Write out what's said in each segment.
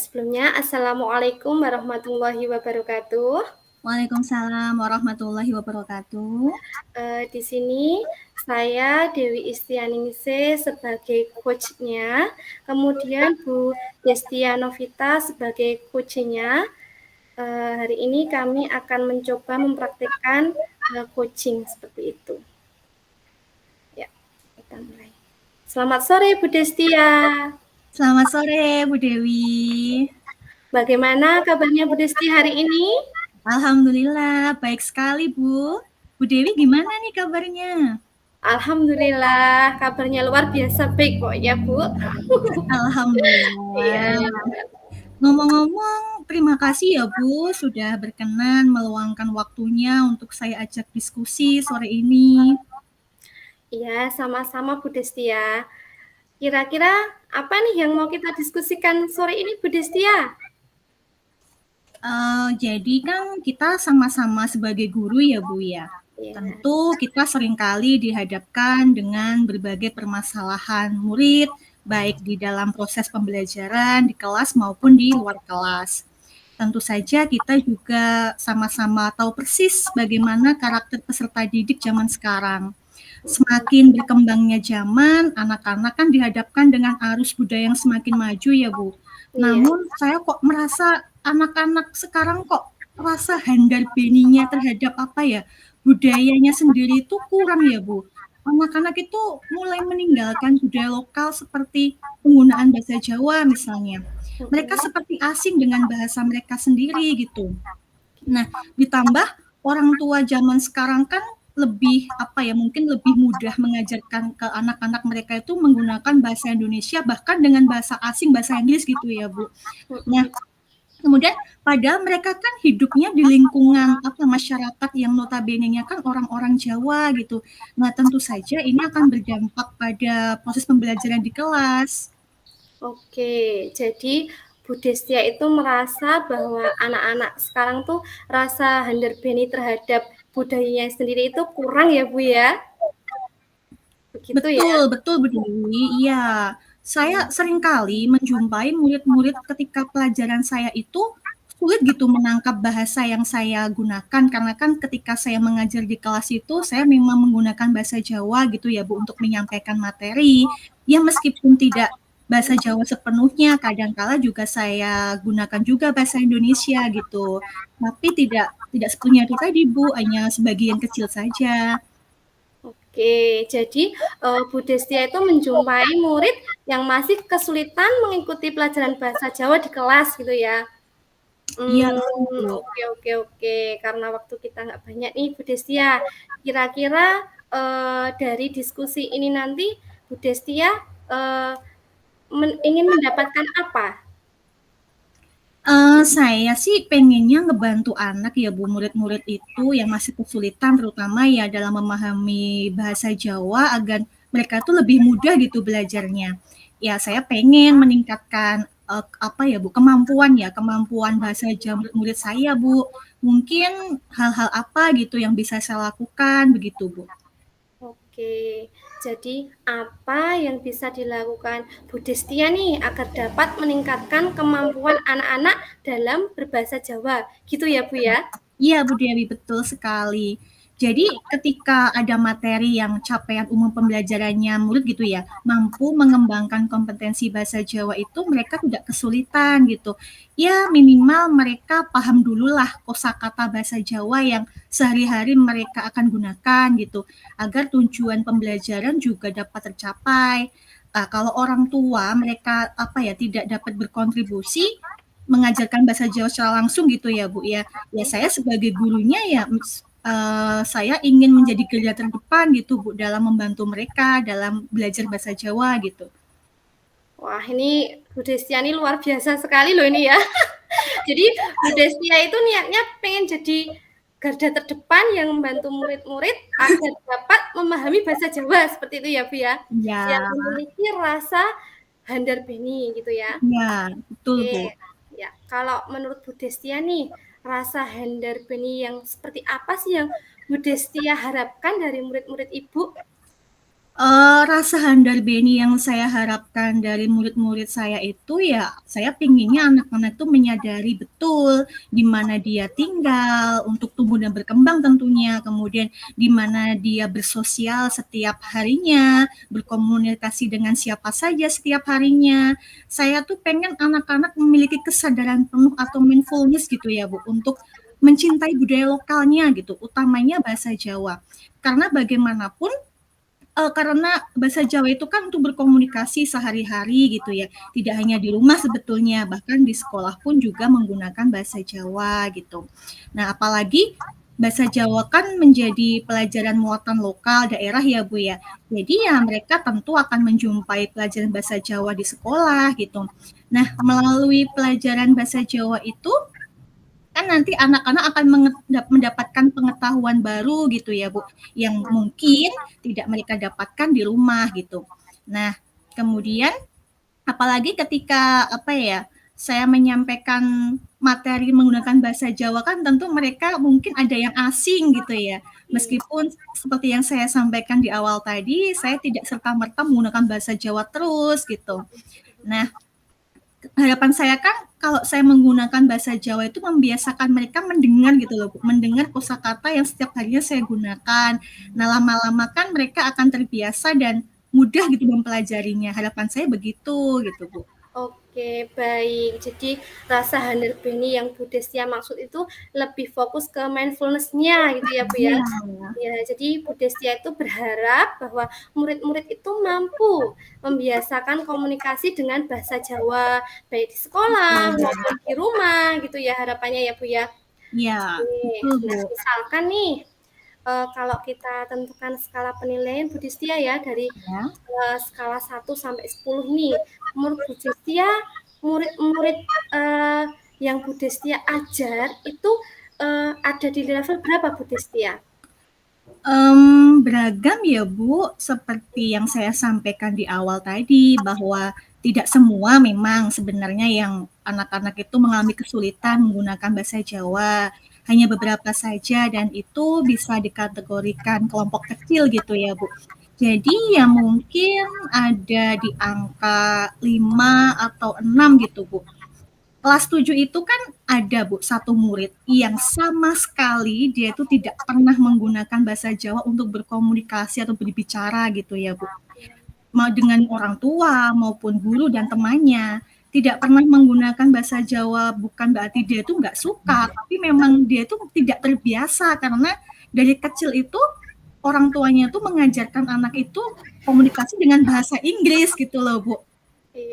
Sebelumnya, Assalamualaikum warahmatullahi wabarakatuh. Waalaikumsalam warahmatullahi wabarakatuh. Di sini saya Dewi Istianingsih sebagai coach-nya, kemudian Bu Destia Novita sebagai coach-nya. Hari ini kami akan mencoba mempraktikkan coaching seperti itu. Ya, kita mulai. Selamat sore Bu Destia. Selamat sore Bu Dewi. Bagaimana kabarnya Bu Desti hari ini? Alhamdulillah, baik sekali Bu. Bu Dewi gimana nih kabarnya? Alhamdulillah, kabarnya luar biasa baik kok ya Bu. Iya. Alhamdulillah. Ngomong-ngomong, terima kasih ya Bu sudah berkenan meluangkan waktunya untuk saya ajak diskusi sore ini. Iya, sama-sama Bu Destia. Kira-kira apa nih yang mau kita diskusikan sore ini Bu Destia? Jadi kan kita sama-sama sebagai guru ya Bu ya. Ya, Tentu kita seringkali dihadapkan dengan berbagai permasalahan murid, baik di dalam proses pembelajaran di kelas maupun di luar kelas. Tentu saja kita juga sama-sama tahu persis bagaimana karakter peserta didik zaman sekarang. Semakin berkembangnya zaman, anak-anak kan dihadapkan dengan arus budaya yang semakin maju ya Bu. iya, Namun saya kok merasa anak-anak sekarang kok rasa handal beninya terhadap apa ya, budayanya sendiri itu kurang ya Bu. Anak-anak itu mulai meninggalkan budaya lokal seperti penggunaan bahasa Jawa misalnya. Mereka seperti asing dengan bahasa mereka sendiri gitu. Nah, ditambah orang tua zaman sekarang kan lebih apa ya, mungkin lebih mudah mengajarkan ke anak-anak mereka itu menggunakan bahasa Indonesia bahkan dengan bahasa asing, bahasa Inggris gitu ya, Bu. Nah, kemudian padahal mereka kan hidupnya di lingkungan apa masyarakat yang notabene-nya kan orang-orang Jawa gitu. Nah, tentu saja ini akan berdampak pada proses pembelajaran di kelas. oke. Jadi Bu Destia itu merasa bahwa anak-anak sekarang tuh rasa handarbeni terhadap budayanya sendiri itu kurang ya Bu ya? Begitu ya? Betul, betul Bu Dewi. Iya, saya seringkali menjumpai murid-murid ketika pelajaran saya itu sulit gitu menangkap bahasa yang saya gunakan karena kan ketika saya mengajar di kelas itu saya memang menggunakan bahasa Jawa gitu ya Bu untuk menyampaikan materi. Ya meskipun tidak bahasa Jawa sepenuhnya, kadangkala juga saya gunakan juga bahasa Indonesia gitu. Tapi tidak sepenuhnya itu tadi Bu, hanya sebagian kecil saja. Oke, jadi Bu Destia itu menjumpai murid yang masih kesulitan mengikuti pelajaran bahasa Jawa di kelas gitu ya. Iya betul Bu. Oke oke oke. Karena waktu kita nggak banyak nih Bu Destia, kira-kira dari diskusi ini nanti Bu Destia eh, ingin mendapatkan apa? Saya sih pengennya ngebantu anak ya Bu, murid-murid itu yang masih kesulitan terutama ya dalam memahami bahasa Jawa agar mereka tuh lebih mudah gitu belajarnya. Ya saya pengen meningkatkan apa ya Bu, kemampuan bahasa Jawa murid-murid saya Bu. Mungkin hal-hal apa gitu yang bisa saya lakukan begitu Bu. Oke, jadi apa yang bisa dilakukan Bu Destia nih agar dapat meningkatkan kemampuan anak-anak dalam berbahasa Jawa, gitu ya Bu ya? Iya Bu Dewi, betul sekali. Jadi ketika ada materi yang capaian umum pembelajarannya murid gitu ya, mampu mengembangkan kompetensi bahasa Jawa itu mereka tidak kesulitan gitu. Ya minimal mereka paham dulu lah kosakata bahasa Jawa yang sehari-hari mereka akan gunakan gitu, agar tujuan pembelajaran juga dapat tercapai. Kalau orang tua mereka apa ya tidak dapat berkontribusi mengajarkan bahasa Jawa secara langsung gitu ya Bu ya. Ya saya sebagai gurunya ya saya ingin menjadi garda terdepan gitu Bu dalam membantu mereka dalam belajar bahasa Jawa gitu. Wah, ini Bu Destia ini luar biasa sekali loh ini ya. Jadi Bu Destia itu niatnya pengen jadi garda terdepan yang membantu murid-murid agar dapat memahami bahasa Jawa seperti itu ya Bu ya. Yang Ya, memiliki rasa handarbeni gitu ya. ya betul Oke, Bu. ya kalau menurut Bu Destia nih, rasa handarbeni yang seperti apa sih yang Bu Destia harapkan dari murid-murid Ibu? Rasa handal beni yang saya harapkan dari murid-murid saya itu ya, saya pinginnya anak-anak itu menyadari betul di mana dia tinggal untuk tumbuh dan berkembang tentunya, kemudian di mana dia bersosial setiap harinya, berkomunikasi dengan siapa saja setiap harinya. Saya tuh pengen anak-anak memiliki kesadaran penuh atau mindfulness gitu ya Bu, untuk mencintai budaya lokalnya gitu, utamanya bahasa Jawa. Karena bagaimanapun karena bahasa Jawa itu kan untuk berkomunikasi sehari-hari gitu ya, tidak hanya di rumah sebetulnya, bahkan di sekolah pun juga menggunakan bahasa Jawa gitu. Nah, apalagi bahasa Jawa kan menjadi pelajaran muatan lokal daerah ya Bu ya. Jadi ya mereka tentu akan menjumpai pelajaran bahasa Jawa di sekolah gitu. Nah, melalui pelajaran bahasa Jawa itu kan nanti anak-anak akan mendapatkan pengetahuan baru gitu ya Bu, yang mungkin tidak mereka dapatkan di rumah gitu. Nah, kemudian apalagi ketika apa ya, saya menyampaikan materi menggunakan bahasa Jawa kan tentu mereka mungkin ada yang asing gitu ya. Meskipun seperti yang saya sampaikan di awal tadi, saya tidak serta-merta menggunakan bahasa Jawa terus gitu. Nah, harapan saya kan kalau saya menggunakan bahasa Jawa itu membiasakan mereka mendengar gitu loh, mendengar kosakata yang setiap harinya saya gunakan. Nah, lama-lama kan mereka akan terbiasa dan mudah gitu mempelajarinya. Harapan saya begitu gitu, Bu. Oke, baik. Jadi rasa handal beni yang Bu Destia maksud itu lebih fokus ke mindfulness-nya gitu ya, Bu ya? Iya, Ya, jadi Bu Destia itu berharap bahwa murid-murid itu mampu membiasakan komunikasi dengan bahasa Jawa, baik di sekolah betul. maupun di rumah gitu ya harapannya ya, Bu ya? Iya, Oke. betul, Bu. Nah, misalkan nih, kalau kita tentukan skala penilaian Bu Destia ya dari Ya. skala 1 sampai 10 nih. Menurut Bu Destia, murid-murid yang Bu Destia ajar itu ada di level berapa Bu Destia? Beragam ya Bu, seperti yang saya sampaikan di awal tadi, bahwa tidak semua memang sebenarnya yang anak-anak itu mengalami kesulitan menggunakan bahasa Jawa. Hanya beberapa saja dan itu bisa dikategorikan kelompok kecil gitu ya Bu. Jadi ya mungkin ada di angka 5 atau 6 gitu Bu. Kelas 7 itu kan ada Bu, satu murid yang sama sekali dia itu tidak pernah menggunakan bahasa Jawa untuk berkomunikasi atau berbicara gitu ya Bu. Mau dengan orang tua maupun guru dan temannya. Tidak pernah menggunakan bahasa Jawa bukan berarti dia itu nggak suka, tapi memang dia itu tidak terbiasa karena dari kecil itu orang tuanya tuh mengajarkan anak itu komunikasi dengan bahasa Inggris gitu loh Bu.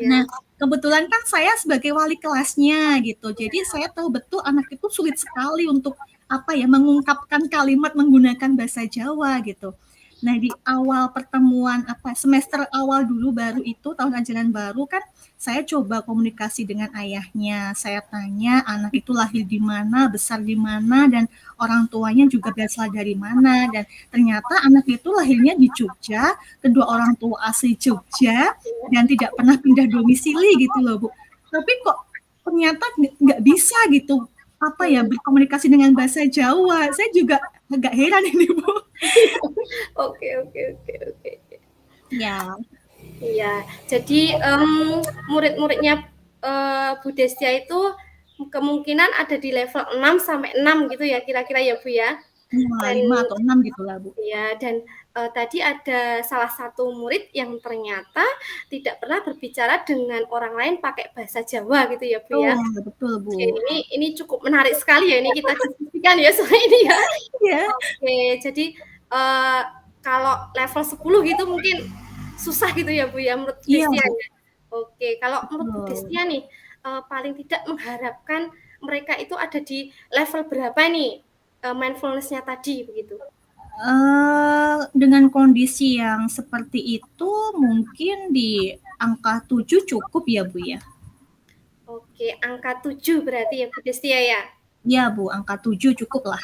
Nah, Iya. kebetulan kan saya sebagai wali kelasnya gitu. Jadi saya tahu betul anak itu sulit sekali untuk apa ya, mengungkapkan kalimat menggunakan bahasa Jawa gitu. Nah, di awal pertemuan apa semester awal dulu baru itu tahun ajaran baru kan saya coba komunikasi dengan ayahnya. Saya tanya anak itu lahir di mana, besar di mana dan orang tuanya juga berasal dari mana dan ternyata anak itu lahirnya di Jogja, kedua orang tua asli Jogja dan tidak pernah pindah domisili gitu loh Bu. Tapi kok ternyata nggak bisa gitu apa ya berkomunikasi dengan bahasa Jawa. Saya juga agak heran ini Bu. Oke, oke, oke, oke. Ya, Iya, jadi murid-muridnya Bu Destia itu kemungkinan ada di level 6 sampai 6 gitu ya kira-kira ya Bu ya. ya Dan 5 atau 6 gitu lah Bu. ya, dan tadi ada salah satu murid yang ternyata tidak pernah berbicara dengan orang lain pakai bahasa Jawa gitu ya Bu ya. Oh, betul Bu. Oke, ini cukup menarik sekali ya ini kita diskusikan ya sore ini ya. Ya, Oke, jadi kalau level 10 gitu mungkin susah gitu ya Bu ya menurut Bu iya Destia Bu, ya? Oke, kalau menurut Bu betul. Destia nih, paling tidak mengharapkan mereka itu ada di level berapa nih, mindfulness-nya tadi begitu? Dengan kondisi yang seperti itu mungkin di angka 7 cukup ya Bu ya? Oke, angka 7 berarti ya Bu Destia ya? Iya Bu, angka 7 cukup lah.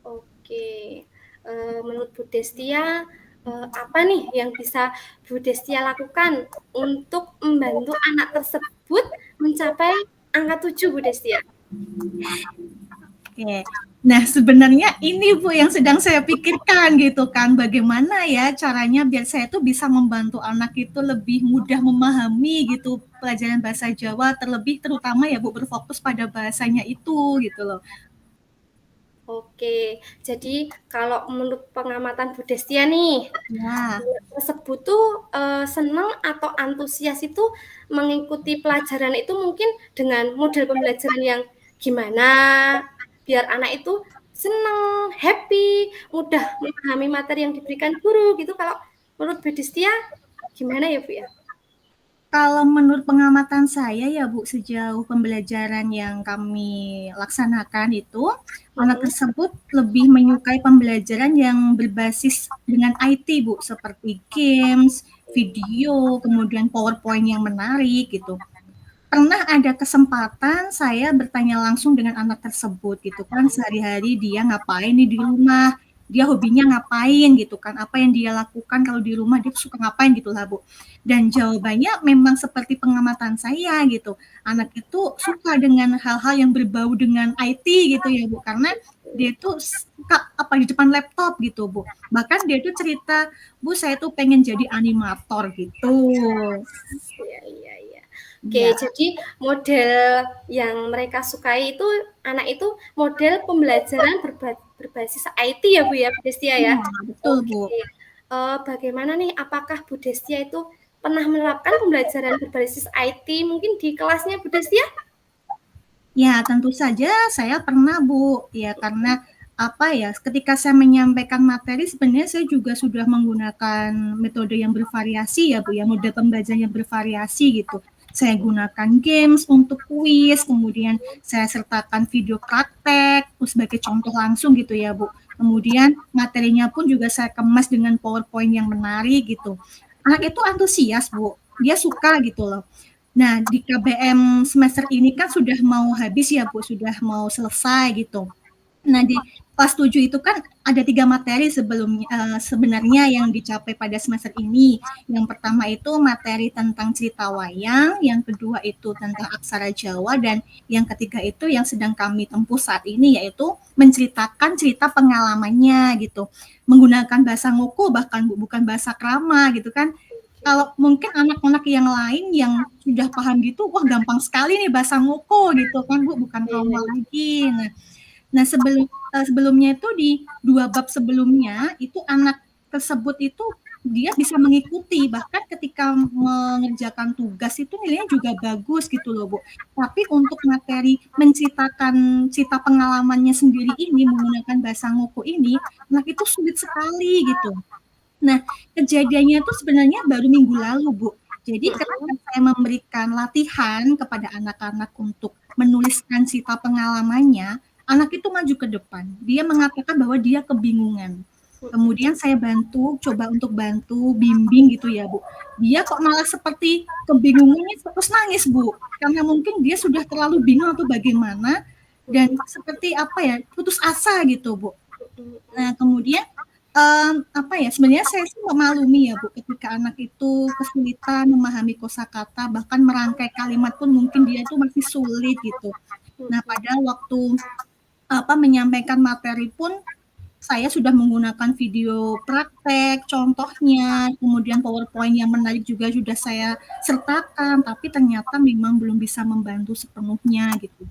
Oke, menurut Bu Destia, apa nih yang bisa Bu Destia lakukan untuk membantu anak tersebut mencapai angka 7 Bu Destia? Oke. Nah, sebenarnya ini Bu yang sedang saya pikirkan gitu kan, bagaimana ya caranya biar saya tuh bisa membantu anak itu lebih mudah memahami gitu pelajaran bahasa Jawa, terlebih terutama ya Bu berfokus pada bahasanya itu gitu loh. Oke, jadi kalau menurut pengamatan Bu Destia nih, Ya, anak tersebut tuh, senang atau antusias itu mengikuti pelajaran itu mungkin dengan model pembelajaran yang gimana, biar anak itu senang, happy, mudah memahami materi yang diberikan guru gitu. Kalau menurut Bu Destia gimana ya, Bu, ya? kalau menurut pengamatan saya ya Bu, sejauh pembelajaran yang kami laksanakan itu, anak Mhm. tersebut lebih menyukai pembelajaran yang berbasis dengan IT Bu, seperti games, video, kemudian PowerPoint yang menarik gitu. Pernah ada kesempatan saya bertanya langsung dengan anak tersebut gitu kan, sehari-hari dia ngapain nih di rumah, dia hobinya ngapain gitu kan, apa yang dia lakukan kalau di rumah dia suka ngapain gitu lah Bu. Dan jawabannya memang seperti pengamatan saya gitu, anak itu suka dengan hal-hal yang berbau dengan IT gitu ya Bu, karena dia itu suka apa di depan laptop gitu Bu. Bahkan dia itu cerita, "Bu, saya tuh pengen jadi animator," gitu. Iya iya iya. Oke, Iya. jadi model yang mereka sukai itu, anak itu model pembelajaran berbasis IT ya, Bu, ya, Bu Destia ya? Iya, betul, Oke, Bu. bagaimana nih, apakah Bu Destia itu pernah menerapkan pembelajaran berbasis IT mungkin di kelasnya Bu Destia? Ya, tentu saja saya pernah, Bu. Ya, karena apa ya, ketika saya menyampaikan materi sebenarnya saya juga sudah menggunakan metode yang bervariasi ya, Bu, ya, model pembelajaran yang bervariasi gitu. Saya gunakan games untuk kuis, kemudian saya sertakan video praktek sebagai contoh langsung gitu ya, Bu. Kemudian materinya pun juga saya kemas dengan PowerPoint yang menarik gitu. Anak itu antusias, Bu. Dia suka gitu loh. Nah, di KBM semester ini kan sudah mau habis ya, Bu, sudah mau selesai gitu. Nah, di kelas 7 itu kan ada 3 materi sebelumnya sebenarnya yang dicapai pada semester ini. Yang pertama itu materi tentang cerita wayang, yang kedua itu tentang aksara Jawa, dan yang ketiga itu yang sedang kami tempuh saat ini yaitu menceritakan cerita pengalamannya gitu. Menggunakan bahasa ngoko bahkan bukan bahasa krama gitu kan. Kalau mungkin anak-anak yang lain yang sudah paham gitu, wah gampang sekali nih bahasa ngoko gitu kan Bu, bukan Iya, trauma lagi. Nah, sebelumnya itu di 2 bab sebelumnya itu anak tersebut itu dia bisa mengikuti, bahkan ketika mengerjakan tugas itu nilainya juga bagus gitu loh, Bu. Tapi untuk materi menceritakan cerita pengalamannya sendiri ini menggunakan bahasa ngoko ini, anak itu sulit sekali gitu. Nah, kejadiannya itu sebenarnya baru minggu lalu, Bu. Jadi ketika mhm. saya memberikan latihan kepada anak-anak untuk menuliskan cerita pengalamannya, anak itu maju ke depan. Dia mengatakan bahwa dia kebingungan. Kemudian saya coba untuk bantu bimbing gitu ya, Bu. Dia kok malah seperti kebingungannya terus nangis, Bu. Karena mungkin dia sudah terlalu bingung atau bagaimana dan seperti apa ya, putus asa gitu, Bu. Nah, kemudian apa ya, sebenarnya saya sih memaklumi ya Bu, ketika anak itu kesulitan memahami kosakata, bahkan merangkai kalimat pun mungkin dia itu masih sulit gitu. Nah, pada waktu menyampaikan materi pun saya sudah menggunakan video praktek, contohnya, kemudian PowerPoint yang menarik juga sudah saya sertakan, tapi ternyata memang belum bisa membantu sepenuhnya gitu.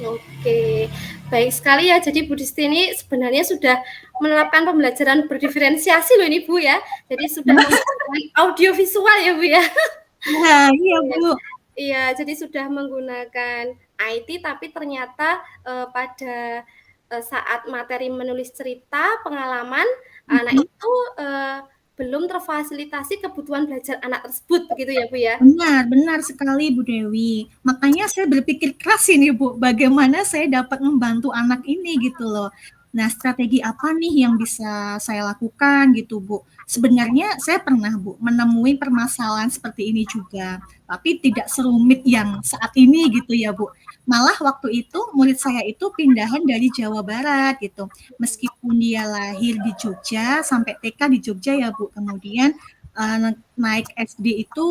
Oke, baik sekali ya. Jadi Bu Disti ini sebenarnya sudah menerapkan pembelajaran berdiferensiasi loh ini Bu ya. Jadi sudah menggunakan audio visual ya Bu ya. Nah, iya Iya, Bu. iya, jadi sudah menggunakan IT tapi ternyata pada saat materi menulis cerita pengalaman anak Mhm. itu belum terfasilitasi kebutuhan belajar anak tersebut begitu ya Bu ya? Benar, benar sekali Bu Dewi. Makanya saya berpikir keras ini Bu, bagaimana saya dapat membantu anak ini gitu loh. Nah, strategi apa nih yang bisa saya lakukan gitu Bu. Sebenarnya saya pernah Bu menemui permasalahan seperti ini juga, tapi tidak serumit yang saat ini gitu ya Bu. Malah waktu itu murid saya itu pindahan dari Jawa Barat gitu. Meskipun dia lahir di Jogja sampai TK di Jogja ya Bu. Kemudian naik SD itu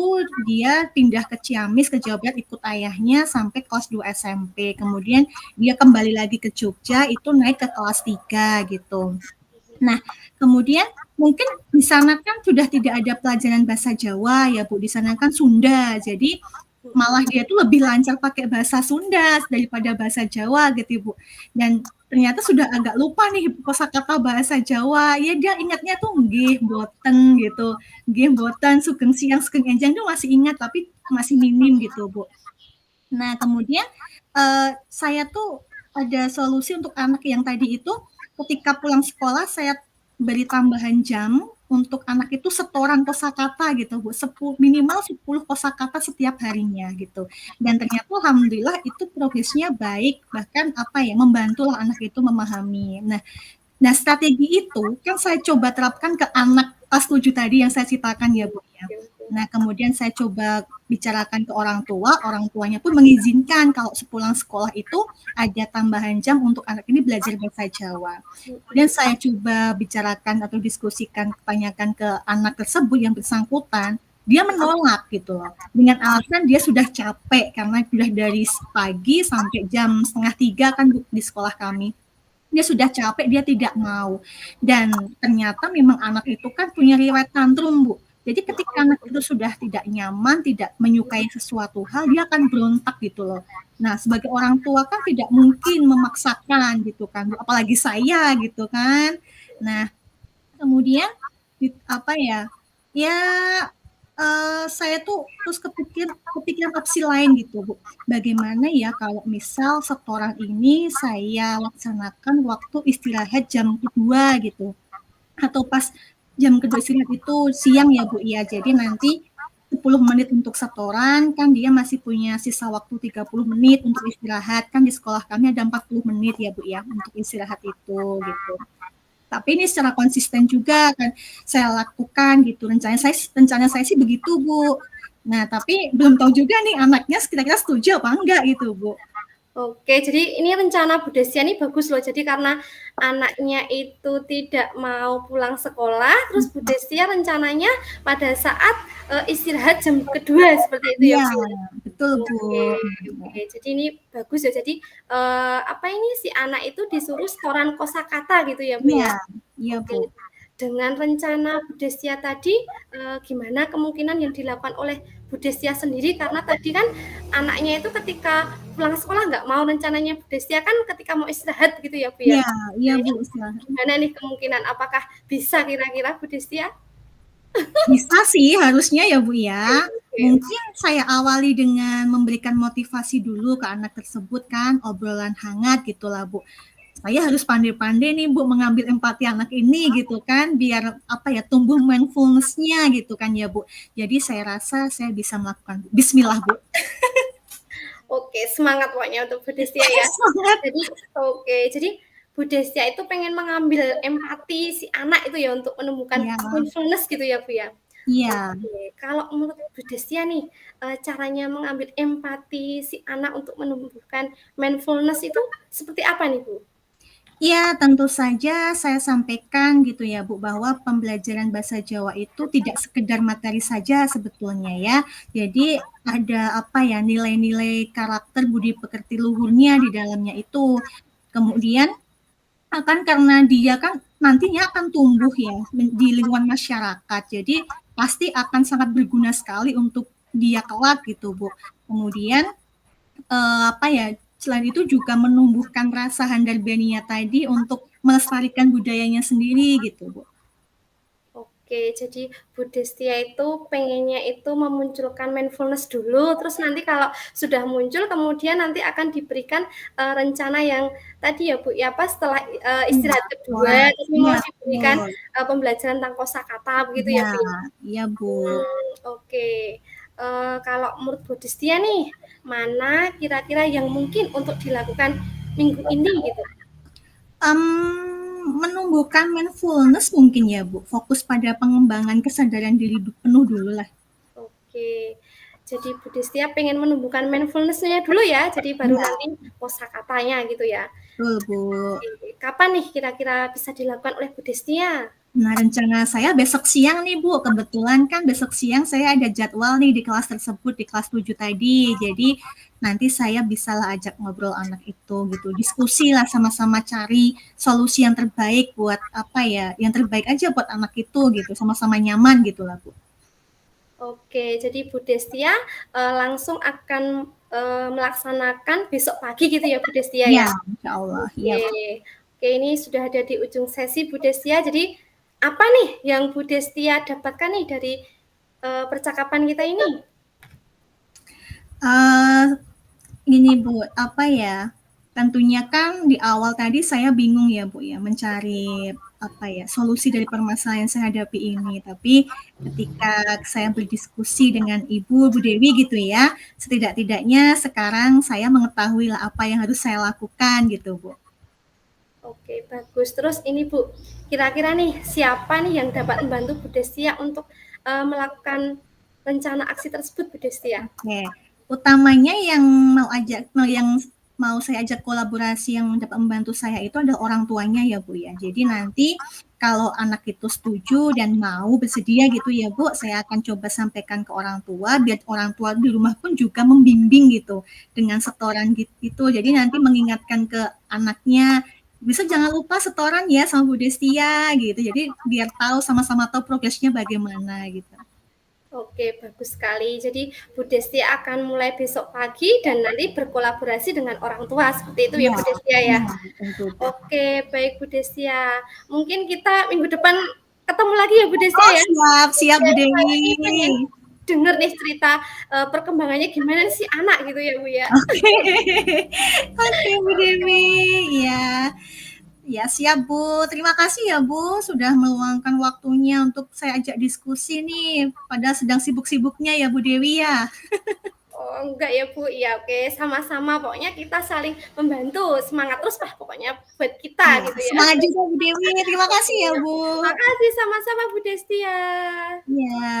dia pindah ke Ciamis, ke Jawa Barat ikut ayahnya sampai kelas 2 SMP. Kemudian dia kembali lagi ke Jogja itu naik ke kelas 3 gitu. Nah, kemudian mungkin di sana kan sudah tidak ada pelajaran bahasa Jawa ya Bu, di sana kan Sunda. Jadi malah dia tuh lebih lancar pakai bahasa Sunda daripada bahasa Jawa gitu Bu. Dan ternyata sudah agak lupa nih kosakata bahasa Jawa. Ya dia ingatnya tuh nggih boten gitu. Nggih boten sugeng siang sugeng enjang tuh masih ingat tapi masih minim gitu Bu. Nah, kemudian saya tuh ada solusi untuk anak yang tadi itu ketika pulang sekolah saya beri tambahan jam untuk anak itu setoran kosakata gitu Bu, minimal 10 kosakata setiap harinya gitu. Dan ternyata alhamdulillah itu progresnya baik, bahkan apa ya, membantulah anak itu memahami. Nah, strategi itu kan saya coba terapkan ke anak kelas 7 tadi yang saya ceritakan ya Bu ya. Nah, kemudian saya coba bicarakan ke orang tua, orang tuanya pun mengizinkan kalau sepulang sekolah itu ada tambahan jam untuk anak ini belajar bahasa Jawa. Kemudian saya coba bicarakan atau diskusikan, tanyakan ke anak tersebut yang bersangkutan, dia menolak gitu loh. Dengan alasan dia sudah capek karena sudah dari pagi sampai jam 2:30 kan di sekolah kami. Dia sudah capek, dia tidak mau. Dan ternyata memang anak itu kan punya riwayat tantrum, Bu. Jadi ketika anak itu sudah tidak nyaman, tidak menyukai sesuatu hal, dia akan berontak gitu loh. Nah, sebagai orang tua kan tidak mungkin memaksakan gitu kan, apalagi saya gitu kan. Nah, kemudian apa ya? Ya saya tuh terus kepikiran opsi lain gitu Bu. Bagaimana ya kalau misal setoran ini saya laksanakan waktu istirahat jam kedua gitu. Atau pas jam kedua istirahat itu siang ya Bu ya. Jadi nanti 10 menit untuk setoran kan dia masih punya sisa waktu 30 menit untuk istirahat. Kan di sekolah kami ada 40 menit ya Bu ya untuk istirahat itu gitu. Tapi ini secara konsisten juga kan saya lakukan gitu. Rencana saya sih begitu Bu. Nah tapi belum tahu juga nih anaknya kira-kira setuju apa enggak gitu Bu. Oke, jadi ini rencana Bu Desya ini bagus loh. Jadi karena anaknya itu tidak mau pulang sekolah, terus Bu Desya rencananya pada saat istirahat jam kedua seperti itu ya Iya, Bu. betul Bu. Oke, oke. Jadi ini bagus ya. Jadi apa ini si anak itu disuruh setoran kosakata gitu ya Bu Iya, ya. iya Bu. Oke. Dengan rencana Bu Desya tadi, gimana kemungkinan yang dilakukan oleh Bu Desya sendiri? Karena tadi kan anaknya itu ketika pulang sekolah nggak mau, rencananya Bu Desya kan ketika mau istirahat gitu ya Bu ya. Iya, iya Nah Bu. ini gimana nih kemungkinan? Apakah bisa kira-kira Bu Desya? Bisa sih harusnya ya Bu ya. Oke, Mungkin saya awali dengan memberikan motivasi dulu ke anak tersebut kan, obrolan hangat gitu lah Bu. Saya harus pandai-pandai nih Bu mengambil empati anak ini gitu kan, biar apa ya tumbuh mindfulness-nya gitu kan ya Bu. Jadi saya rasa saya bisa melakukan. Bismillah Bu. oke, semangat pokoknya untuk Bu Desya ya. Semangat. Jadi oke, jadi Bu Desya itu pengen mengambil empati si anak itu ya untuk menemukan Iya, mindfulness gitu ya Bu ya. iya. Oke, kalau menurut Bu Desya nih, caranya mengambil empati si anak untuk menumbuhkan mindfulness itu seperti apa nih, Bu? Ya, tentu saja saya sampaikan gitu ya Bu, bahwa pembelajaran bahasa Jawa itu tidak sekedar materi saja sebetulnya ya. Jadi ada apa ya, nilai-nilai karakter budi pekerti luhurnya di dalamnya itu. Kemudian akan karena dia kan nantinya akan tumbuh ya di lingkungan masyarakat. Jadi pasti akan sangat berguna sekali untuk dia kelak gitu Bu. Kemudian apa ya, selain itu juga menumbuhkan rasa handal-benia tadi untuk melestarikan budayanya sendiri gitu, Bu. Oke, jadi Bu Destia itu pengennya itu memunculkan mindfulness dulu, terus nanti kalau sudah muncul kemudian nanti akan diberikan, rencana yang tadi ya Bu ya, apa, setelah, Iya, istirahat kedua, wah, terus iya mau diberikan, betul. pembelajaran tentang kosakata begitu ya Iya, Bu ya? iya Bu. Oke. Kalau menurut Bu Destia nih, mana kira-kira yang mungkin untuk dilakukan minggu ini gitu? Menumbuhkan mindfulness mungkin ya Bu, fokus pada pengembangan kesadaran diri penuh dulu lah. Oke. Jadi Bu Destia pengen menumbuhkan mindfulness-nya dulu ya, jadi baru Iya, nanti kosakatanya gitu ya. betul Bu. Oke. Kapan nih kira-kira bisa dilakukan oleh Bu Destia? Nah, rencana saya besok siang nih, Bu. Kebetulan kan besok siang saya ada jadwal nih di kelas tersebut, di kelas 7 tadi. Jadi nanti saya bisalah ajak ngobrol anak itu gitu. Diskusi lah sama-sama cari solusi yang terbaik buat apa ya, yang terbaik aja buat anak itu gitu, sama-sama nyaman gitu lah, Bu. Oke, jadi Bu Destia langsung akan melaksanakan besok pagi gitu ya Bu Destia Iya, ya? insya Allah. Iya, Oke, oke ini sudah ada di ujung sesi Bu Destia. Jadi apa nih yang Bu Destia dapatkan nih dari percakapan kita ini? uh, gini Bu, apa ya? Tentunya kan di awal tadi saya bingung ya Bu ya, mencari apa ya solusi dari permasalahan yang saya hadapi ini. Tapi ketika saya berdiskusi dengan Ibu Bu Dewi gitu ya, setidak-tidaknya sekarang saya mengetahui lah apa yang harus saya lakukan gitu Bu. Oke, bagus. Terus ini Bu, kira-kira nih siapa nih yang dapat membantu Bu Destia untuk melakukan rencana aksi tersebut Bu Destia? Oke, utamanya yang mau saya ajak kolaborasi yang dapat membantu saya itu adalah orang tuanya ya Bu ya. Jadi nanti kalau anak itu setuju dan mau bersedia gitu ya Bu, saya akan coba sampaikan ke orang tua biar orang tua di rumah pun juga membimbing gitu dengan setoran gitu. Jadi nanti mengingatkan ke anaknya bisa jangan lupa setoran ya sama Bu Destia gitu. Jadi biar tahu sama-sama tahu progresnya bagaimana gitu. Oke, bagus sekali. Jadi Bu Destia akan mulai besok pagi dan nanti berkolaborasi dengan orang tua. Seperti itu ya Iya, Bu Destia ya. iya tentu. Oke, baik Bu Destia. Mungkin kita minggu depan ketemu lagi ya Bu Destia Oh, ya. siap, siap Bu Dan Dewi. saya nih pengen denger nih cerita perkembangannya gimana sih anak gitu ya Bu ya. Oke, oke Bu Dewi. Ya, ya siap Bu. Terima kasih ya Bu sudah meluangkan waktunya untuk saya ajak diskusi nih. Padahal sedang sibuk-sibuknya ya Bu Dewi ya. Oh, enggak ya Bu. Iya, oke. Sama-sama. Pokoknya kita saling membantu. Semangat terus lah pokoknya buat kita Ya, gitu ya. semangat juga Bu Dewi. Terima kasih ya Bu. Makasih sama-sama Bu Destia. Ya.